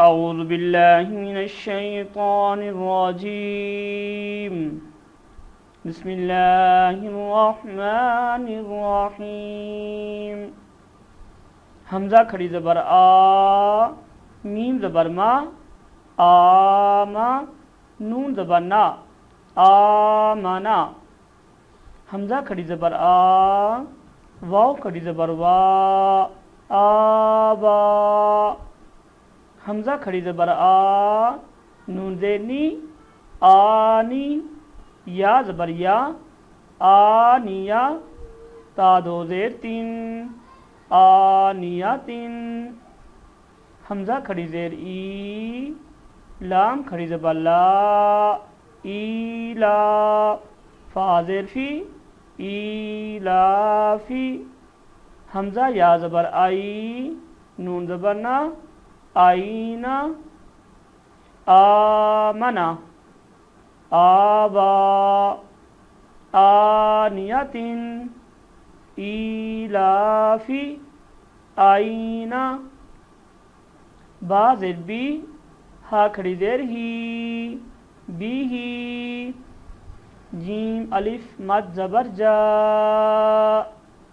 اعوذ باللہ من الشیطان الرجیم بسم اللہ الرحمن الرحیم حمزہ کھڑی زبر آ، میم زبر ما، آما، نون زبر نا، آمنا. حمزہ کھڑی زبر آ، واو کھڑی زبر وا، آبا. حمزہ کھڑی زبر آ، نون زیر نی، آنی. یا زبر یا، آنیا. تا دو زیر تین، آنیاتن. حمزہ کھڑی زیر ای، لام کھڑی زبر لا، ایلا. فا زیر فی، ایلافی. حمزہ یا زبر آئی، نون زبر نا، آئینہ. آمنا، آبا، آنیاتن، ایلافی، آئینہ. با زیر بی، ہا کھڑی زیر ہی، بی ہی. جیم الف مد زبر جا،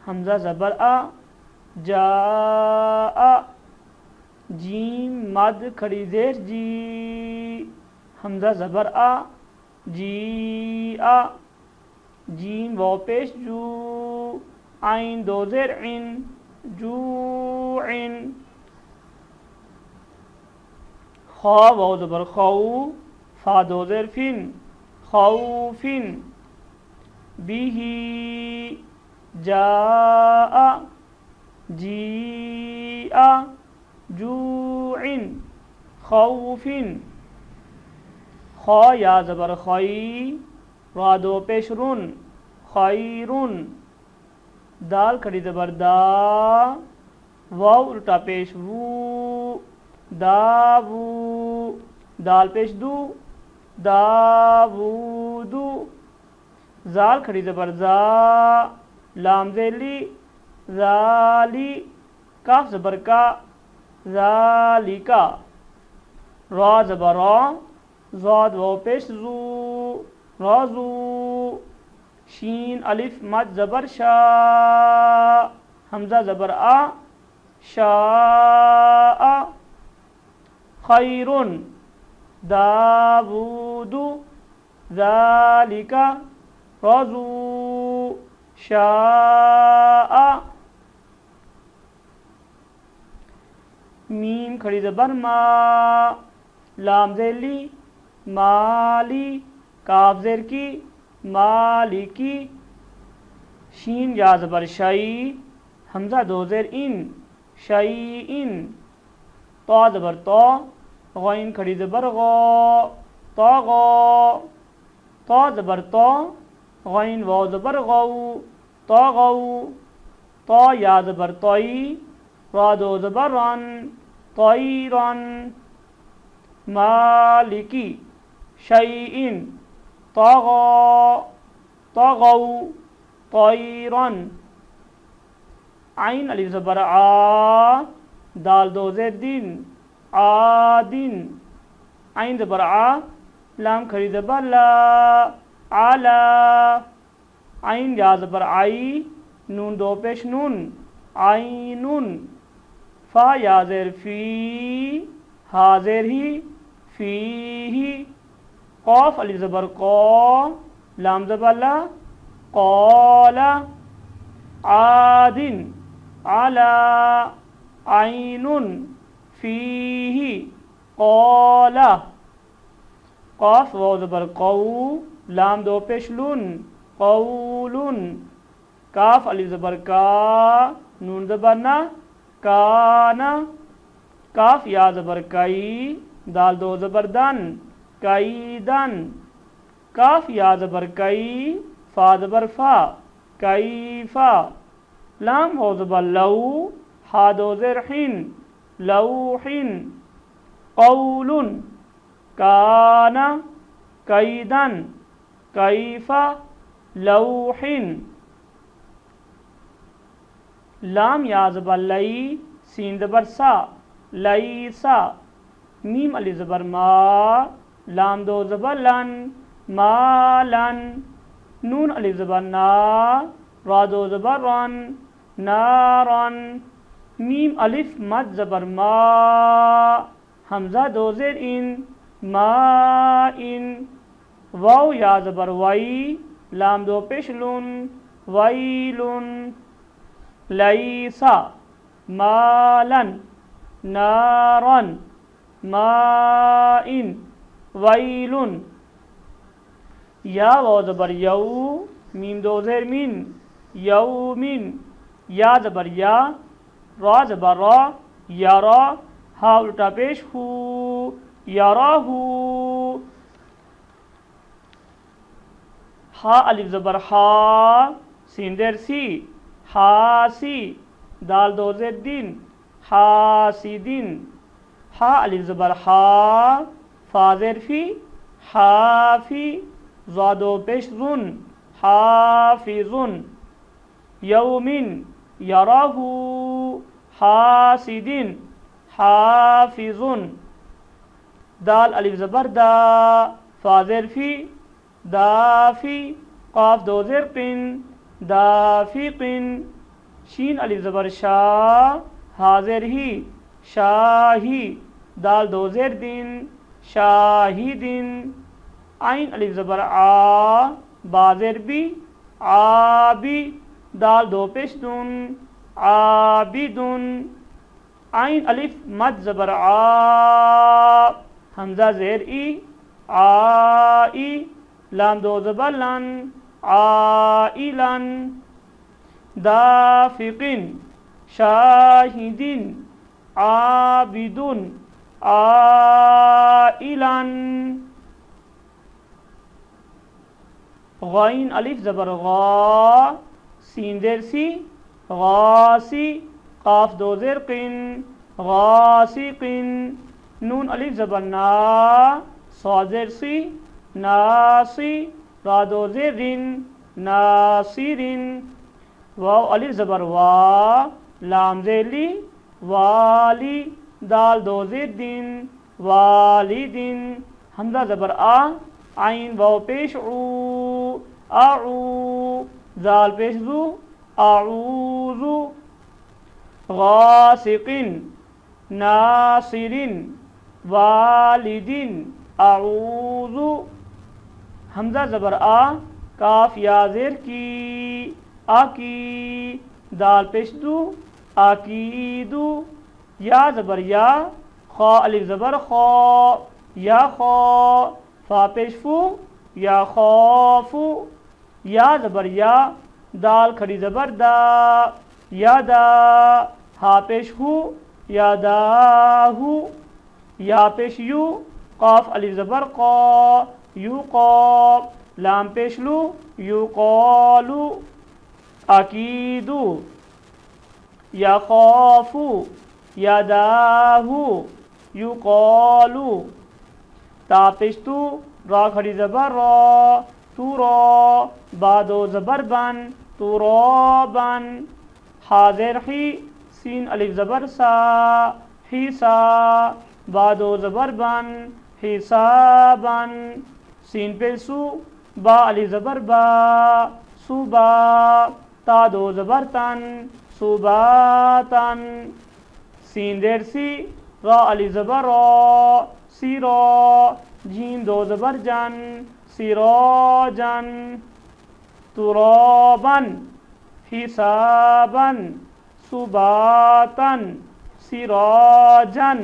حمزہ زبر آ، جا. جیم مد کھڑی زیر جی، حمزہ زبر آ، جی آ. جیم واو پیش جو، عین دو زیر عین، جو عین. خا واو زبر خو، فا دو زیر فن، خوفن. بیہی، جاء، جیء، جوع، خوف. خا یا زبر خی، را دو پیش رن، خیرن. دال کھڑی زبر دا، واو الٹا پیش وو، داوو. دال پیش دو، داوودو. زال کھڑی زبر زا، لام زیلی، ذالی. کاف زبر کا، ذالکا. را زبر را، زاد واو پیش زو، رازو. شین الف مد زبر شا، حمزہ زبر آ، شاء. خیرن، داوود، ذالک، رازو، شاء. میم کھڑی زبر ما، لام زیر لی، مالی. کاف زیر کی، مالکی. شین یا زبر شئی، حمزہ دو زیر ان، شیئن. طا زبر طا، غین کھڑی زبر غا، طاغا. طا زبر طا، غین واو زبر غو، طاغو. طا یا زبر طئی، را دو زبر رن، طیرن. مالکی، شیئن، طغا، طغو، طیرن. عین الف زبر آ، دال دو زیر دن، عادن. عین زبر آ، لام کھڑی زبر لا، علا. عین یا زبر آئی، نون دو پیش نون، عینن. فا یا زیر فی، ہا زیر ہی، فی ہی. قاف الف زبر قا، لام زبر لا، قال. عادن، علا، عین، فیہ، قال. قاف واو زبر قو، لام دو پیش لن، قولن. کاف الف زبر کا، نون زبر نا، کانا. کاف یا زبر کئی، دال دو زبر دن، کیدن. کاف یا زبر کئی، فا زبر فا، کیفا. لام واو زبر لو، ہا دو زیر حن، لوحن. قولن، کانا، کیدن، کیفا، لوحن. لام یا زبر لئی، سین زبر سا، لیسا. میم الف زبر ما، لام دو زبر لن، مالن. نون الف زبر نا، را دو زبر رن، نارن. میم الف مد زبر ما، حمزہ دو زیر ان، ما ان. واو یا زبر وائی، لام دو پیش لن، ویلن. لیسا، مالن، نارن، مائن، ویلن. یا واو زبر یو، میم دو زیر من، یومن. یا زبر یا، را زبر را، یارا. ہا الٹا پیش ہو، یاراہو. ہا الف زبر ہا، سین زیر سی، حاسی. دال دو زیر دین، حاسدین. ہا الف زبر ہا، فا زیر فی، حافی. ضاد دو پیش زن، حافظن. یومن، یراہو، حاسدین، حافظن. دال الف زبر دا، فا زیر فی، دافی. قاف دو زیر قن، دافقن. شین الف زبر شا، ہا زیر ہی، شاہی. دال دو زیر دن، شاہدن. عین الف زبر آ، با زیر بی، عابی. دال دو پیش دن، عابدن. عین الف مد زبر آ، حمزہ زیر ای، آئی. لام دو زبر لن، عائلن. دافقن، شاہدن، عابدن، عائلن. غین الف زبر غا، سین زیر سی، غاسی. قاف دو زیر قن، غاسقن. نون الف زبر نا، صاد زیر سی، ناسی. را دو زیر رن، ناصرن. واو الف زبر وا، لام زیر لی، والی. دال دو زیر دن، والدن. حمزہ زبر آ، عین واو پیش عو، اعو. زال پیش زو، اعوذ. غاسقن، ناصرن، والدن، اعوذ. حمزہ زبر آ، کاف یا زیر کی، آکی. دال پیش دو، آکیدو. یا زبر یا، خا الف زبر خا، یا خا. فا پیش فو، یا خوفو. یا زبر یا، دال کھڑی زبر دا، یا دا. ہا پیش ہو، یا داہو. یا پیش یو، قاف الف زبر قا، یو قا. لام پیش لو، یو قالو. اکیدو، یا خوفو، یا داہو، یو قالو. تا پیش تو، را کھڑی زبر را، تو را. با دو زبر بن، تو را بن. ہا زیر حی، سین الف زبر سا، حیسا. با دو زبر بن، حسابن. سین پہ سو، با الف زبر با، صوبا. تا دو زبر تن، صوباتن. سین دیر سی، را الف زبر را، سیرا. جیم دو زبر جن، سراجن. ترابن، حسابن، صباتن، سراجن.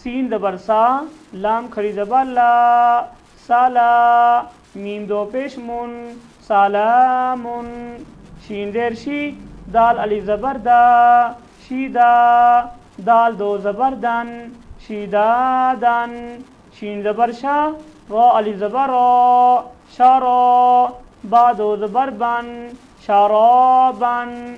سین زبر سا، لام کھڑی زبر لا، سالا. میم دو پیش من، سلامن. شین زیر شی، دال الف زبر دا، شیدا. دال دو زبر دن، شیدادن. شین زبر شا، را الف زبر را، شارا. با دو زبر بن، شارابن.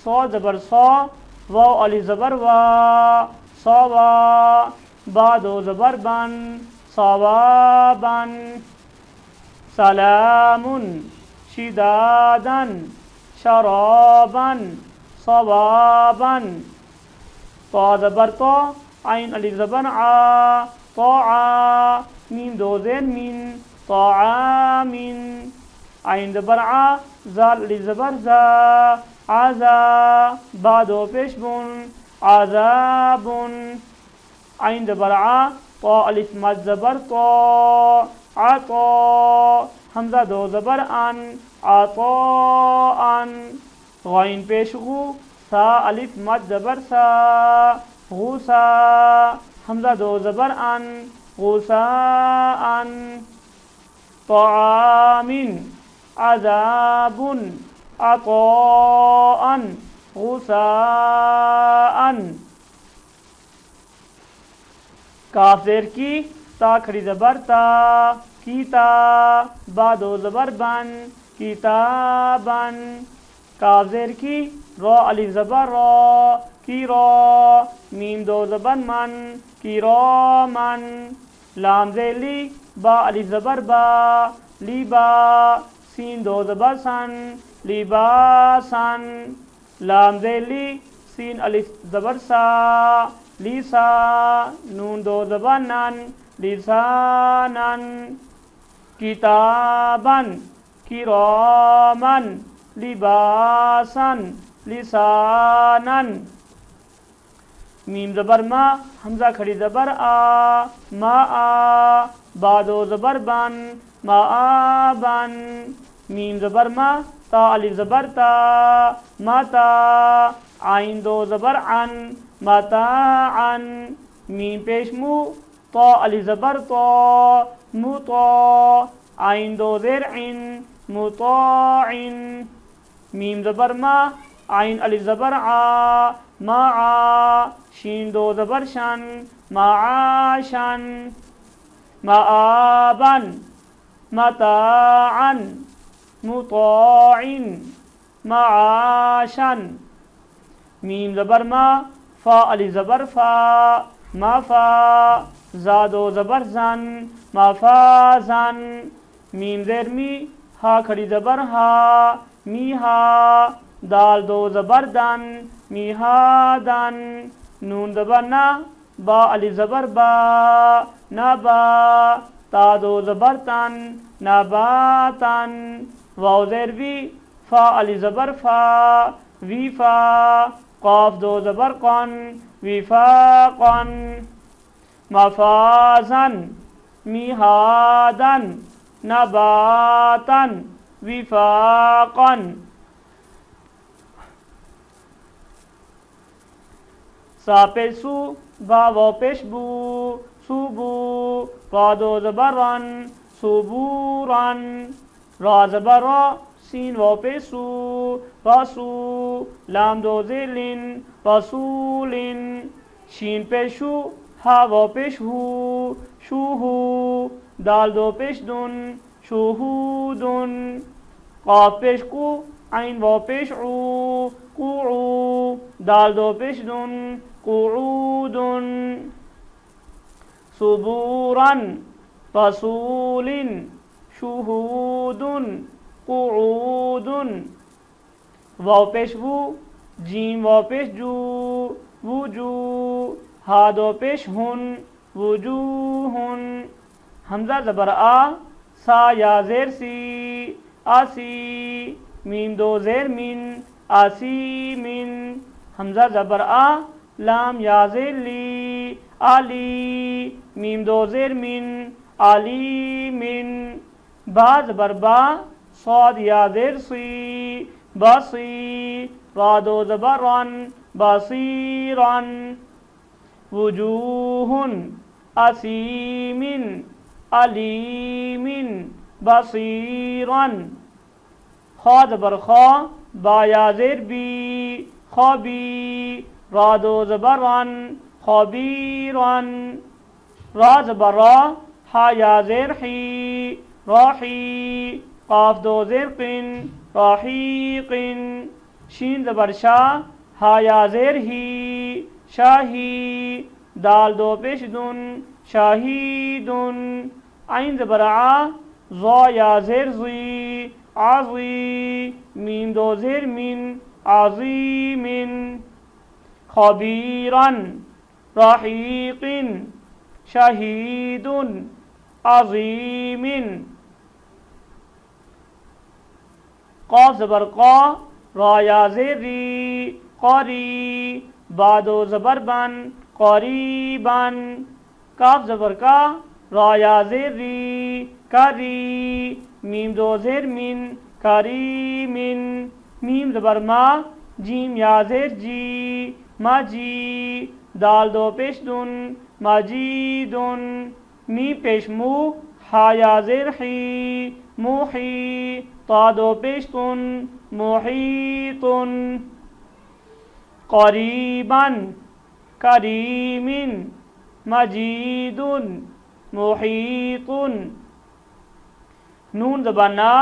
صاد زبر صا، واو الف زبر وا، صاوا. با دو زبر بن، صوابن. سلامن، شدادن، شرابن، صوابن. طا زبر تو عین الف زبر آ طاعا میم دو زیر من طاعامن عین زبر آ زال الف زبر زا عزا با دو پیش بن عذابن عین زبر آ طا الف مد زبر طا عطا حمزہ دو زبر ان عطاءن غین پیش غو سا الف مد زبر سا غوسا حمزہ دو زبر ان غوساءن طعامن عذابن عطاءن غوساءن کاف زیر کی تا کھڑی زبر تا کیتا با دو زبر بن کتابن کاف زیر کی را الف زبر را کی را میم دو زبر من کرامن لام زیر لی با الف زبر با لیبا سین دو زبر سن لیباسن لام زیر لی سین الف زبر سا لیسا نون دو زبر نن لسانن کتابن کرامن لباسن لسانن میم زبر ما حمزہ کھڑی زبر آ ما آ با دو زبر بن ما آبن میم زبر ما تا الف زبر تا متا عین دو زبر عن متاعن میم پیش مو طا الف زبر طا مطا عین دو زیر عن مطاعن میم زبر ما عین الف زبر عا معا شین دو زبر شن معاشن مآبن متاعن مطاعن معاشن میم زبر ما فا الف زبر فا ما فا زاد و زبر زن ما فا زن میم زیر می ہا کھڑی زبر ہا می ہا دال دو زبر دن می ہا دن نون زبر نا با الف زبر با نا با تا دو زبر تن نباتن واو زیر وی فا الف زبر فا وی فا قاف دو زبر قن وفاقا مفازا مهادا نباتا وفاقا سا پیش سو با و پیش بو سوبو با دو زبران سبوران را زبرا سین و پیش سو راسو لام دو زیلین رسولین شین پیشو ها و پیش هو شوهو دال دو پیش دن شوهودن قاف پیش کو عین و پیش عو قوعو دال دو پیش دن قعودن صبورا رسول شهود قعود واو پیش وو جیم واو پیش جو وجو ہا دو پیش ہن وجوہن حمزہ زبر آ سا یا زیر سی آسی میم دو زیر من آسی من حمزہ زبر آ لام یا زیر لی آلی میم دو زیر من آلی من با زبر با صاد یا زیر سی باسی را دو زبران بصیران وجوہن اسیمن علیمن بصیران خا زبر خا با یا زیر بی خبی را دو زبران خبیران را زبر را ہا یا زیر حی راحی قاف دو زیر قن راحیقن شین زبر شا ہا یا زیر ہی شاہی دال دو پیش دن شاہیدن عین زبر ع ضا یا زیر زی عظی میم دو زیر من عظیمن خبيرا رحيق شهيد عظيم قاف زبر قا را یا زیر ری قاری باد و زبر بن قریبن کاف زبر کا را یا زیر ری کری میم دو زیر من کریمن میم زبر ما جیم یا زیر جی ماجی دال دو پیش دن ماجیدن می پیش مو ہا یا زیر حی موحی تا دو پیش تن محیطن قریبا کریم مجید محیط نون زبانا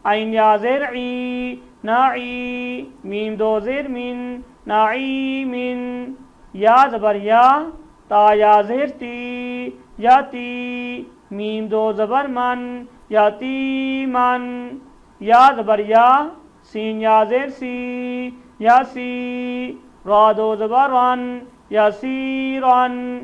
عین یا زیر عی ناعی میم دو زیر من نعیم یا زبر یا تا یا زیر تی یاتی میم دو زبر من یاتی من یا زبر یا سین یا زیر سی یاسی را دو زبر رن یاسیرن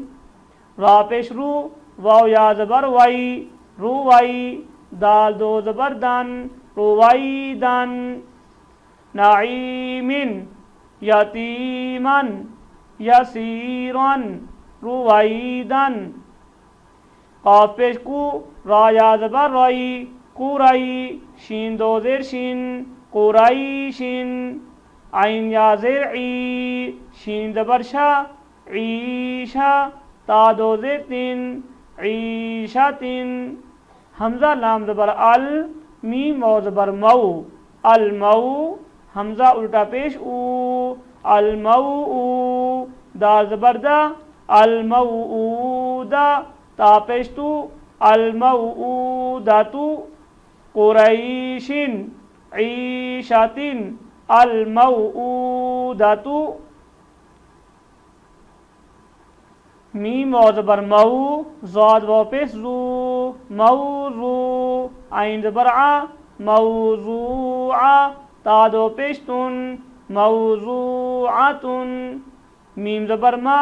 را پیش رو واو یا زبر وائی رو وائی دال دو زبر دن روائی دن نعیمن یتیمن یسیرن روائیدن قاف پیش کو را یا زبر رائی کورائی شین دو زیر شین قورائی شین عین یا زیر عی شین زبر شا عیشا تا دو زیر تین عیشتن حمزہ لام زبر ال میم و زبر مو المو حمزہ الٹا پیش او المو دال زبر دا الموعودہ تا پیش تو الموعودہ قریشن عیشتن الموعودہ میم و زبر مو زاد و پیش زو موضوع عین زبر ع موضوعہ تا دو پیشتن موضوعتن میم زبر ما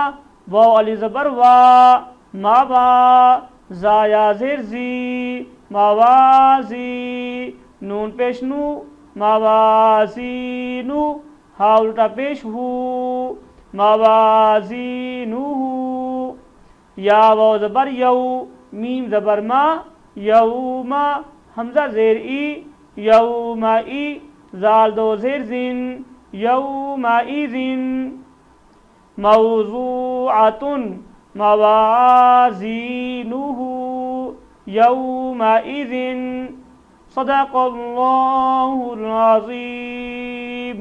واو علی زبر وا ما با زا یا زیر زی موازی نون پیش نو موازینو ہا الٹا پیش ہو موازینو یا واو زبر یو میم زبر ما یوما حمزہ زیر ای یومئی زال دو زیر زن یومئذن موضوعتن موازینه یومئذ صدق اللہ العظیم.